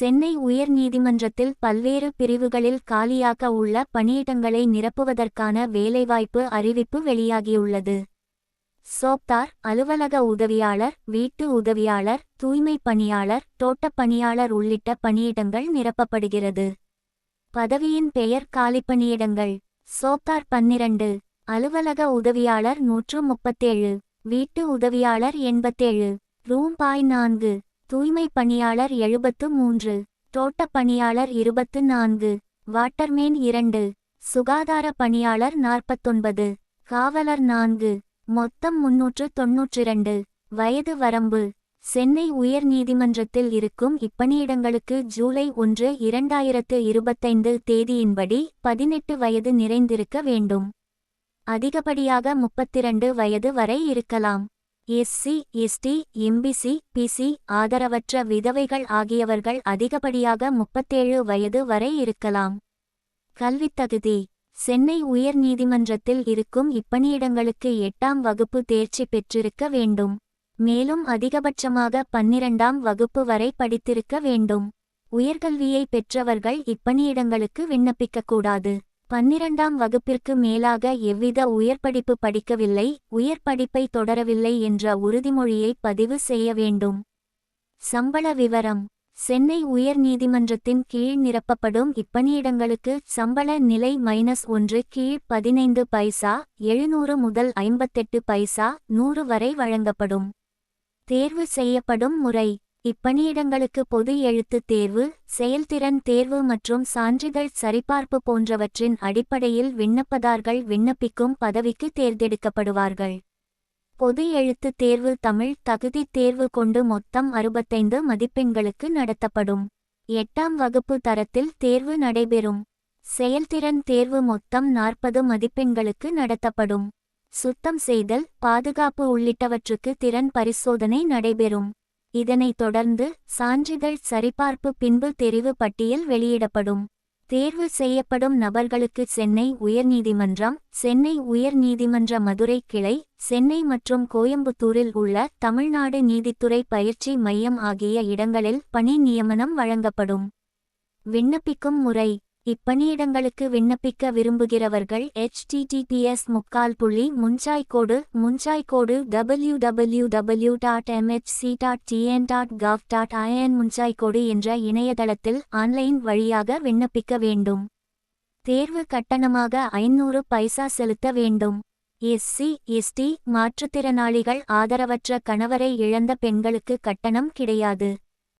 சென்னை உயர்நீதிமன்றத்தில் பல்வேறு பிரிவுகளில் காலியாக உள்ள பணியிடங்களை நிரப்புவதற்கான வேலைவாய்ப்பு அறிவிப்பு வெளியாகியுள்ளது. சோப்தார், அலுவலக உதவியாளர், வீட்டு உதவியாளர், தூய்மை பணியாளர், தோட்டப் பணியாளர் உள்ளிட்ட பணியிடங்கள் நிரப்பப்படுகிறது. பதவியின் பெயர் காலிப்பணியிடங்கள்: சோப்தார் 12, அலுவலக உதவியாளர் 137, வீட்டு உதவியாளர் 87, ரூபாய் 4, தூய்மை பணியாளர் 73, தோட்டப் பணியாளர் 24, வாட்டர்மேன் 2, சுகாதார பணியாளர் 49, காவலர் 4, மொத்தம் 392. வயது வரம்பு: சென்னை உயர்நீதிமன்றத்தில் இருக்கும் இப்பணியிடங்களுக்கு ஜூலை 1, 2025 தேதியின்படி 18 வயது நிறைந்திருக்க வேண்டும். அதிகப்படியாக 32 வயது வரை இருக்கலாம். எஸ்சி, எஸ்டி, எம்பிசி, பிசி, ஆதரவற்ற விதவைகள் ஆகியவர்கள் அதிகப்படியாக 37 வயது வரை இருக்கலாம். கல்வித்தகுதி: சென்னை உயர்நீதிமன்றத்தில் இருக்கும் இப்பணியிடங்களுக்கு 8ஆம் வகுப்பு தேர்ச்சி பெற்றிருக்க வேண்டும். மேலும் அதிகபட்சமாக 12ஆம் வகுப்பு வரை படித்திருக்க வேண்டும். உயர்கல்வியை பெற்றவர்கள் இப்பணியிடங்களுக்கு விண்ணப்பிக்கக்கூடாது. 12ஆம் வகுப்பிற்கு மேலாக எவ்வித உயர்படிப்பு படிக்கவில்லை, உயர்படிப்பை தொடரவில்லை என்ற உறுதிமொழியை பதிவு செய்ய வேண்டும். சம்பள விவரம்: சென்னை உயர்நீதிமன்றத்தின் கீழ் நிரப்பப்படும் இப்பணியிடங்களுக்கு சம்பள நிலை -1 கீழ் 15 பைசா, 700 முதல் 58 பைசா, 100 வரை வழங்கப்படும். தேர்வு செய்யப்படும் முறை: இப்பணியிடங்களுக்கு பொது எழுத்துத் தேர்வு, செயல்திறன் தேர்வு மற்றும் சான்றிதழ் சரிபார்ப்பு போன்றவற்றின் அடிப்படையில் விண்ணப்பதார்கள் விண்ணப்பிக்கும் பதவிக்கு தேர்ந்தெடுக்கப்படுவார்கள். பொது எழுத்துத் தேர்வு தமிழ் தகுதித் தேர்வு கொண்டு மொத்தம் 65 மதிப்பெண்களுக்கு நடத்தப்படும். 8ஆம் வகுப்பு தரத்தில் தேர்வு நடைபெறும். செயல்திறன் தேர்வு மொத்தம் 40 மதிப்பெண்களுக்கு நடத்தப்படும். சுத்தம் செய்தல், பாதுகாப்பு உள்ளிட்டவற்றுக்கு திறன் பரிசோதனை நடைபெறும். இதனைத் தொடர்ந்து சான்றிதழ் சரிபார்ப்பு பின்பு தெரிவு பட்டியல் வெளியிடப்படும். தேர்வு செய்யப்படும் நபர்களுக்கு சென்னை உயர்நீதிமன்றம், சென்னை உயர்நீதிமன்ற மதுரை கிளை, சென்னை மற்றும் கோயம்புத்தூரில் உள்ள தமிழ்நாடு நீதித்துறை பயிற்சி மையம் ஆகிய இடங்களில் பணி நியமனம் வழங்கப்படும். விண்ணப்பிக்கும் முறை: இப்பணியிடங்களுக்கு விண்ணப்பிக்க விரும்புகிறவர்கள் https://munchaikodu www.mhc.tn.gov.in munchaikodu என்ற இணையதளத்தில் ஆன்லைன் வழியாக விண்ணப்பிக்க வேண்டும். தேர்வு கட்டணமாக 500 பைசா செலுத்த வேண்டும். எஸ்சி, எஸ்டி, மாற்றுத்திறனாளிகள், ஆதரவற்ற கணவரை இழந்த பெண்களுக்கு கட்டணம் கிடையாது.